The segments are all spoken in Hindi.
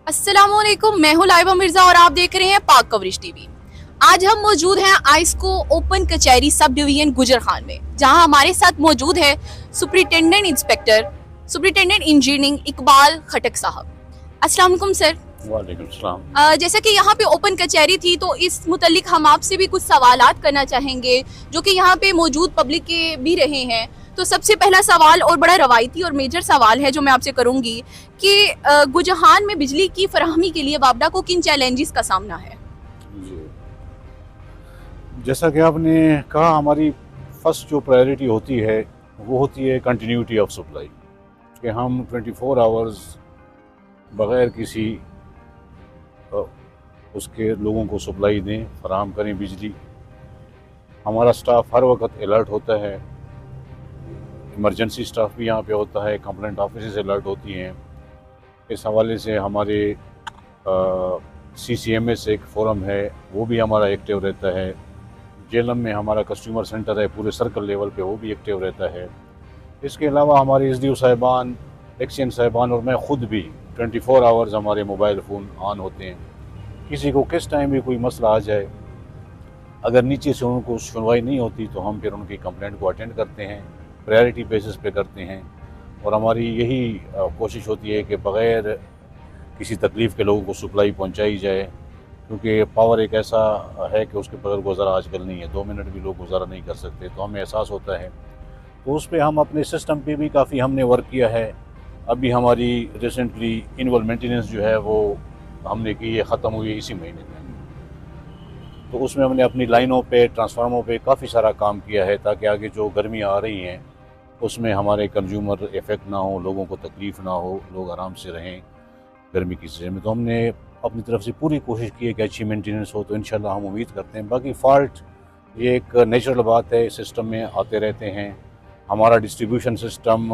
अस्सलामुअलैकुम, मैं हूं लाइबा मिर्जा और आप देख रहे हैं पाक कवरेज टीवी। आज हम मौजूद हैं आइस्को ओपन कचहरी सब डिवीजन गुजर खान में, जहां हमारे साथ मौजूद है सुपरिटेंडेंट इंजीनियरिंग इकबाल खटक साहब। अस्सलाम वालेकुम सर। वालेकुम सलाम। जैसा कि यहाँ पे ओपन कचहरी थी तो इस मुतल्लिक हम आपसे भी कुछ सवालात करना चाहेंगे जो कि यहाँ पे मौजूद पब्लिक के भी रहे हैं। तो सबसे पहला सवाल और बड़ा रवायती और मेजर सवाल है जो मैं आपसे करूंगी कि गुजहान में बिजली की फराहमी के लिए वापडा को किन चैलेंजेस का सामना है? जी, जैसा कि आपने कहा, हमारी फर्स्ट जो प्रायोरिटी होती है वो होती है कंटिन्यूटी ऑफ सप्लाई, कि हम 24 आवर्स बग़ैर किसी उसके लोगों को सप्लाई दें, फराहम करें बिजली। हमारा स्टाफ हर वक्त अलर्ट होता है, इमरजेंसी स्टाफ भी यहाँ पे होता है, कंप्लेंट ऑफिस अलर्ट होती हैं। इस हवाले से हमारे CCMS एक फोरम है, वो भी हमारा एक्टिव रहता है। जेलम में हमारा कस्टमर सेंटर है, पूरे सर्कल लेवल पे वो भी एक्टिव रहता है। इसके अलावा हमारे SDO साहिबान, एक्शन साहिबान और मैं ख़ुद भी 24 आवर्स हमारे मोबाइल फ़ोन ऑन होते हैं। किसी को किस टाइम भी कोई मसला आ जाए, अगर नीचे से उनको सुनवाई नहीं होती तो हम फिर उनकी कंप्लेंट को अटेंड करते हैं, प्रायोरिटी बेसिस पे करते हैं। और हमारी यही कोशिश होती है कि बग़ैर किसी तकलीफ़ के लोगों को सप्लाई पहुंचाई जाए, क्योंकि पावर एक ऐसा है कि उसके बगैर गुजारा आजकल नहीं है। 2 मिनट भी लोग गुजारा नहीं कर सकते, तो हमें एहसास होता है। तो उस पर हम अपने सिस्टम पे भी काफ़ी हमने वर्क किया है। अभी हमारी रिसेंटली इनवल मेंटेनेंस जो है वो हमने की है, ख़त्म हुई इसी महीने में। तो उसमें हमने अपनी लाइनों पे, ट्रांसफार्मरों पे काफ़ी सारा काम किया है, ताकि आगे जो गर्मियाँ आ रही हैं उसमें हमारे कंज्यूमर इफ़ेक्ट ना हो, लोगों को तकलीफ़ ना हो, लोग आराम से रहें गर्मी की सीजन में। तो हमने अपनी तरफ से पूरी कोशिश की है कि अच्छी मेंटेनेंस हो, तो इंशाल्लाह हम उम्मीद करते हैं। बाकी फ़ॉल्ट ये एक नेचुरल बात है, सिस्टम में आते रहते हैं। हमारा डिस्ट्रीब्यूशन सिस्टम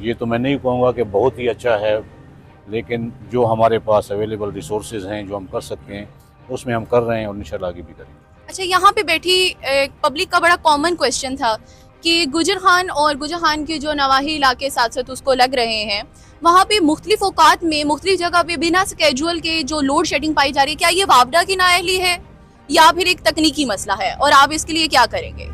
ये तो मैं नहीं कहूँगा कि बहुत ही अच्छा है, लेकिन जो हमारे पास अवेलेबल रिसोर्सेज हैं, जो हम कर सकते हैं, उसमें हम कर रहे हैं और इंशाल्लाह आगे भी करेंगे। अच्छा, यहाँ पे बैठी पब्लिक का बड़ा कॉमन क्वेश्चन था कि गुजर खान और गुजर खान के जो नवाही इलाके साथ साथ उसको लग रहे हैं, वहाँ पे मुख्तलिफ औकात में मुख्तलिफ जगह पे बिना स्केजुअल के जो लोड शेडिंग पाई जा रही है, क्या ये वापडा की नाअहली है या फिर एक तकनीकी मसला है, और आप इसके लिए क्या करेंगे?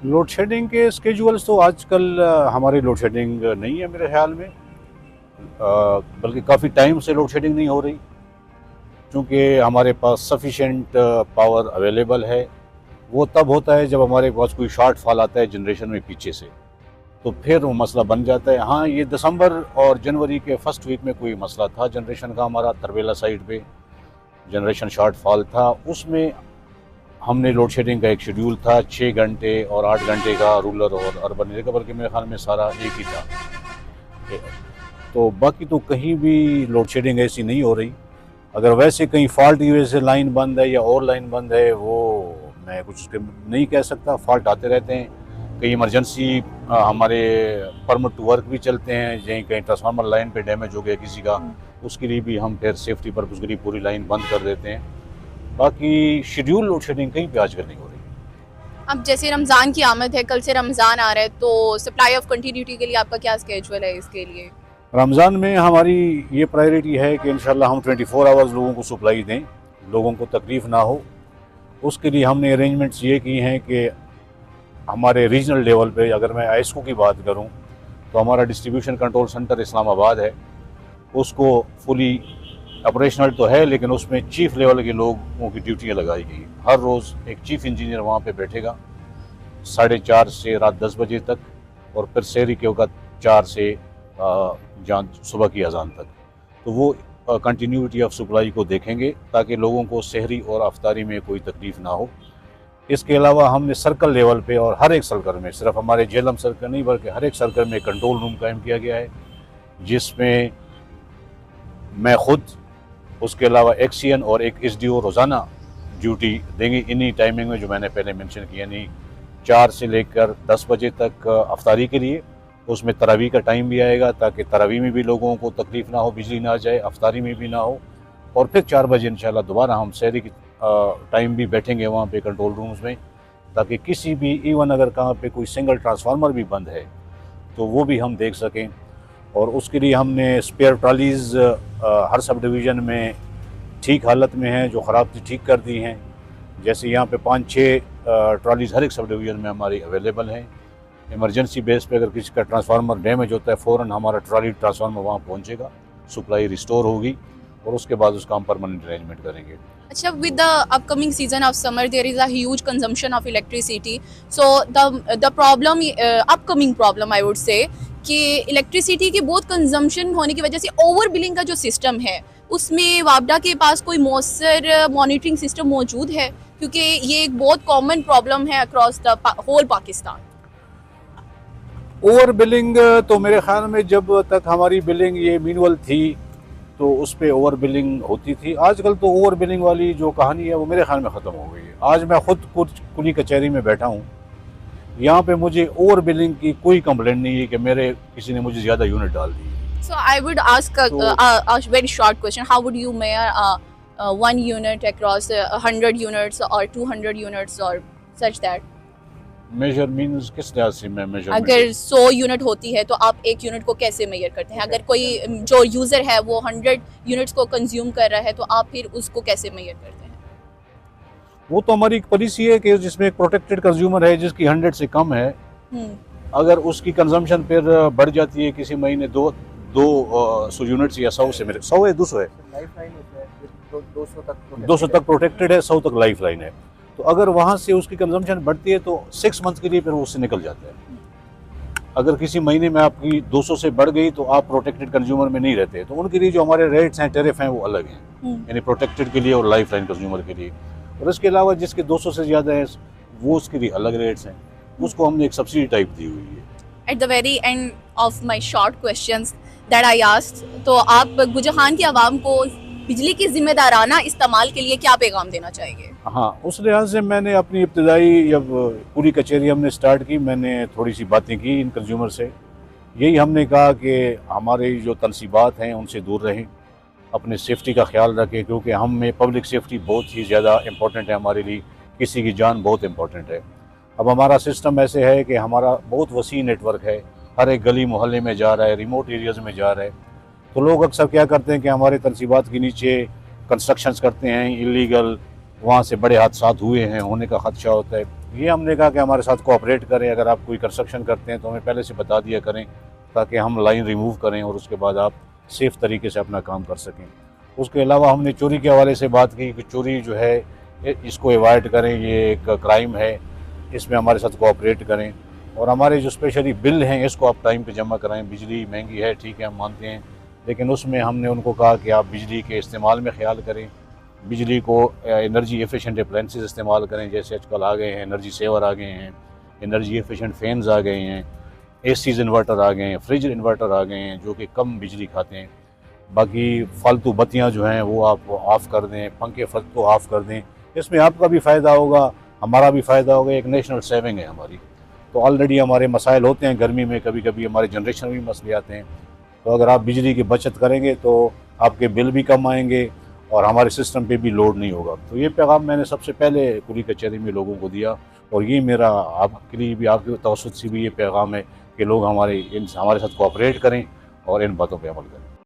लोड शेडिंग के स्केजुअल्स तो आजकल हमारी लोड शेडिंग नहीं है मेरे ख्याल में, बल्कि काफ़ी टाइम से लोड शेडिंग नहीं हो रही, क्योंकि हमारे पास सफिशेंट पावर अवेलेबल है। वो तब होता है जब हमारे पास कोई शॉर्ट फॉल आता है जनरेशन में पीछे से, तो फिर वो मसला बन जाता है। हाँ, ये दिसंबर और जनवरी के फर्स्ट वीक में कोई मसला था जनरेशन का, हमारा तरबेला साइड पे जनरेशन शॉर्ट फॉल था। उसमें हमने लोड शेडिंग का एक शेड्यूल था, 6 घंटे और 8 घंटे का रूरल और अर्बन एरिया का, बल्कि मेरे ख्याल में सारा एक ही था। तो बाकी तो कहीं भी लोड शेडिंग ऐसी नहीं हो रही। अगर वैसे कहीं फॉल्ट की वजह से लाइन बंद है या और लाइन बंद है, वो मैं कुछ नहीं कह सकता। फॉल्ट आते रहते हैं, कहीं इमरजेंसी हमारे परमिट टू वर्क भी चलते हैं, कहीं कहीं ट्रांसफार्मर लाइन पे डैमेज हो गया किसी का, उसके लिए भी हम फिर सेफ्टी पर्पज़ के लिए पूरी लाइन बंद कर देते हैं। बाकी शेड्यूल लोड शेडिंग कहीं पे आजकल नहीं हो रही। अब जैसे रमज़ान की आमद है, कल से रमज़ान आ रहा है, तो सप्लाई ऑफ कंटिन्यूटी के लिए आपका क्या स्केजुअल है इसके लिए? रमज़ान में हमारी ये प्रायोरिटी है कि इंशाल्लाह हम 24 आवर्स लोगों को सप्लाई दें, लोगों को तकलीफ़ ना हो। उसके लिए हमने अरेंजमेंट्स ये की हैं कि हमारे रीजनल लेवल पे, अगर मैं आइस्को की बात करूं, तो हमारा डिस्ट्रीब्यूशन कंट्रोल सेंटर इस्लामाबाद है, उसको फुली ऑपरेशनल तो है, लेकिन उसमें चीफ़ लेवल के लोगों की ड्यूटियाँ लगाई गई। हर रोज़ एक चीफ़ इंजीनियर वहाँ पे बैठेगा 4:30 से रात 10 बजे तक, और फिर शहरी के वक्त 4 से सुबह की अजान तक। तो वो कंटिन्यूटी ऑफ सप्लाई को देखेंगे, ताकि लोगों को सहरी और अफ्तारी में कोई तकलीफ़ ना हो। इसके अलावा हमने सर्कल लेवल पे और हर एक सर्कल में, सिर्फ हमारे जेलम सर्कल नहीं बल्कि हर एक सर्कल में कंट्रोल रूम कायम किया गया है, जिसमें मैं ख़ुद, उसके अलावा एक्सीएन और एक SDO रोज़ाना ड्यूटी देंगे इन्हीं टाइमिंग में जो मैंने पहले मेंशन किया, यानी 4 से लेकर 10 बजे तक अफ्तारी के लिए। उसमें तरावी का टाइम भी आएगा, ताकि तरावी में भी लोगों को तकलीफ़ ना हो, बिजली ना जाए, अफ्तारी में भी ना हो। और फिर 4 बजे इंशाल्लाह दोबारा हम शहरी की टाइम भी बैठेंगे वहाँ पे कंट्रोल रूम्स में, ताकि किसी भी, इवन अगर कहाँ पे कोई सिंगल ट्रांसफार्मर भी बंद है तो वो भी हम देख सकें। और उसके लिए हमने स्पेयर ट्रॉलीज़ हर सब डिवीज़न में ठीक हालत में हैं, जो ख़राब थी ठीक कर दी हैं। जैसे यहाँ पे 5-6 ट्रॉलीज़ हर एक सब डिवीज़न में हमारी अवेलेबल हैं। इमरजेंसी बेस पे अगर किसी का ट्रांसफार्मर डैमेज होता है, फ़ौरन हमारा ट्रॉली ट्रांसफार्मर वहाँ पहुँचेगा, सप्लाई रिस्टोर होगी और उसके बाद उसका हम परमानेंट अरेंजमेंट करेंगे। Acha, with the upcoming season of summer, there is a huge consumption of electricity. So the problem, upcoming problem, I would say, कि इलेक्ट्रिसिटी की बहुत कंजम्पशन होने की वजह से ओवर बिलिंग का जो सिस्टम है उसमें वापडा के पास कोई मौसर मॉनिटरिंग सिस्टम मौजूद है, क्योंकि ये एक बहुत कॉमन प्रॉब्लम है across the whole Pakistan. Over billing तो मेरे ख्याल में जब तक हमारी बिलिंग ये मैनुअल थी तो उस पर ओवर बिलिंग होती थी। आजकल तो ओवर बिलिंग वाली जो कहानी है वो मेरे ख्याल में ख़त्म हो गई है। आज मैं ख़ुद कुली कचहरी में बैठा हूँ, यहाँ पे मुझे ओवर बिलिंग की कोई कंप्लेंट नहीं है कि मेरे किसी ने मुझे ज़्यादा यूनिट डाल दी। So I would ask a very short question. How would you measure 1 unit across 100 units or 200 units or such that? Major means किस लिहाज से मैं मेजर? अगर 100 यूनिट होती है तो आप एक यूनिट को कैसे मेजर करते हैं? अगर कोई जो यूज़र है वो 100 यूनिट्स को कंज्यूम कर रहा है तो आप फिर उसको कैसे मेजर करते हैं? वो तो हमारी एक पॉलिसी है कि जिसमें एक प्रोटेक्टेड कंज्यूमर है जिसकी 100 से कम है, अगर उसकी कंजम्पशन फिर बढ़ जाती है किसी महीने 200 यूनिट्स या 100 से, मेरे 100 है 200 है, लाइफ लाइन है 200 तक प्रोटेक्टेड है, 100 तक लाइफ लाइन है। तो अगर वहाँ से उसकी कंजम्पशन बढ़ती है तो 6 मंथ के लिए फिर वो उससे निकल जाता है। अगर किसी महीने में आपकी 200 से बढ़ गई तो आप प्रोटेक्टेड कंज्यूमर में नहीं रहते। तो उनके लिए जो हमारे रेट्स हैं, टैरिफ हैं, वो अलग हैं, यानी प्रोटेक्टेड के लिए और लाइफ लाइन कंज्यूमर के लिए। और इसके अलावा जिसके 200 से ज़्यादा है वो उसके लिए अलग रेट्स हैं, उसको हमने एक सब्सिडी टाइप दी हुई है। At the very end of my short questions that I asked, तो आप गुजरान की आवाम को बिजली की जिम्मेदाराना इस्तेमाल के लिए क्या पैगाम देना चाहेंगे? हाँ, उस लिहाज से मैंने अपनी इब्तदाई जब पूरी कचहरी हमने स्टार्ट की, मैंने थोड़ी सी बातें की इन कंज्यूमर से। यही हमने कहा कि हमारे जो तनसीबात हैं उनसे दूर रहें, अपने सेफ्टी का ख्याल रखें, क्योंकि हम में पब्लिक सेफ्टी बहुत ही ज़्यादा इम्पोर्टेंट है हमारे लिए, किसी की जान बहुत इम्पोर्टेंट है। अब हमारा सिस्टम ऐसे है कि हमारा बहुत वसी नेटवर्क है, हर एक गली मोहल्ले में जा रहा है, रिमोट एरियाज़ में जा रहा है। तो लोग अक्सर क्या करते हैं कि हमारे तनसीबात के नीचे कंस्ट्रक्शंस करते हैं इलीगल, वहाँ से बड़े हादसात हुए हैं, होने का ख़दशा होता है। ये हमने कहा कि हमारे साथ कोऑपरेट करें, अगर आप कोई कंस्ट्रक्शन करते हैं तो हमें पहले से बता दिया करें ताकि हम लाइन रिमूव करें और उसके बाद आप सेफ़ तरीके से अपना काम कर सकें। उसके अलावा हमने चोरी के हवाले से बात की कि चोरी जो है इसको अवॉइड करें, ये एक क्राइम है, इसमें हमारे साथ कोऑपरेट करें। और हमारे जो स्पेशली बिल हैं इसको आप टाइम पे जमा कराएं। बिजली महंगी है, ठीक है, हम मानते हैं, लेकिन उसमें हमने उनको कहा कि आप बिजली के इस्तेमाल में ख्याल करें, बिजली को एनर्जी एफिशिएंट अप्लायंसेस इस्तेमाल करें, जैसे आजकल आ गए हैं एनर्जी सेवर आ गए हैं, एनर्जी एफिशिएंट फैंस आ गए हैं, एसीज इन्वर्टर आ गए हैं, फ्रिज इन्वर्टर आ गए हैं जो कि कम बिजली खाते हैं। बाकी फालतू बत्तियां जो हैं वो आप ऑफ़ कर दें, पंखे को ऑफ़ कर दें, इसमें आपका भी फ़ायदा होगा, हमारा भी फ़ायदा होगा, एक नेशनल सेविंग है हमारी। तो ऑलरेडी हमारे मसाइल होते हैं गर्मी में, कभी कभी हमारे जनरेशन में भी मसले आते हैं। तो अगर आप बिजली की बचत करेंगे तो आपके बिल भी कम आएंगे और हमारे सिस्टम पे भी लोड नहीं होगा। तो ये पैगाम मैंने सबसे पहले कुली कचहरी में लोगों को दिया और ये मेरा आपके लिए भी, आपके तवसत से भी ये पैगाम है कि लोग हमारे साथ कोऑपरेट करें और इन बातों पे अमल करें।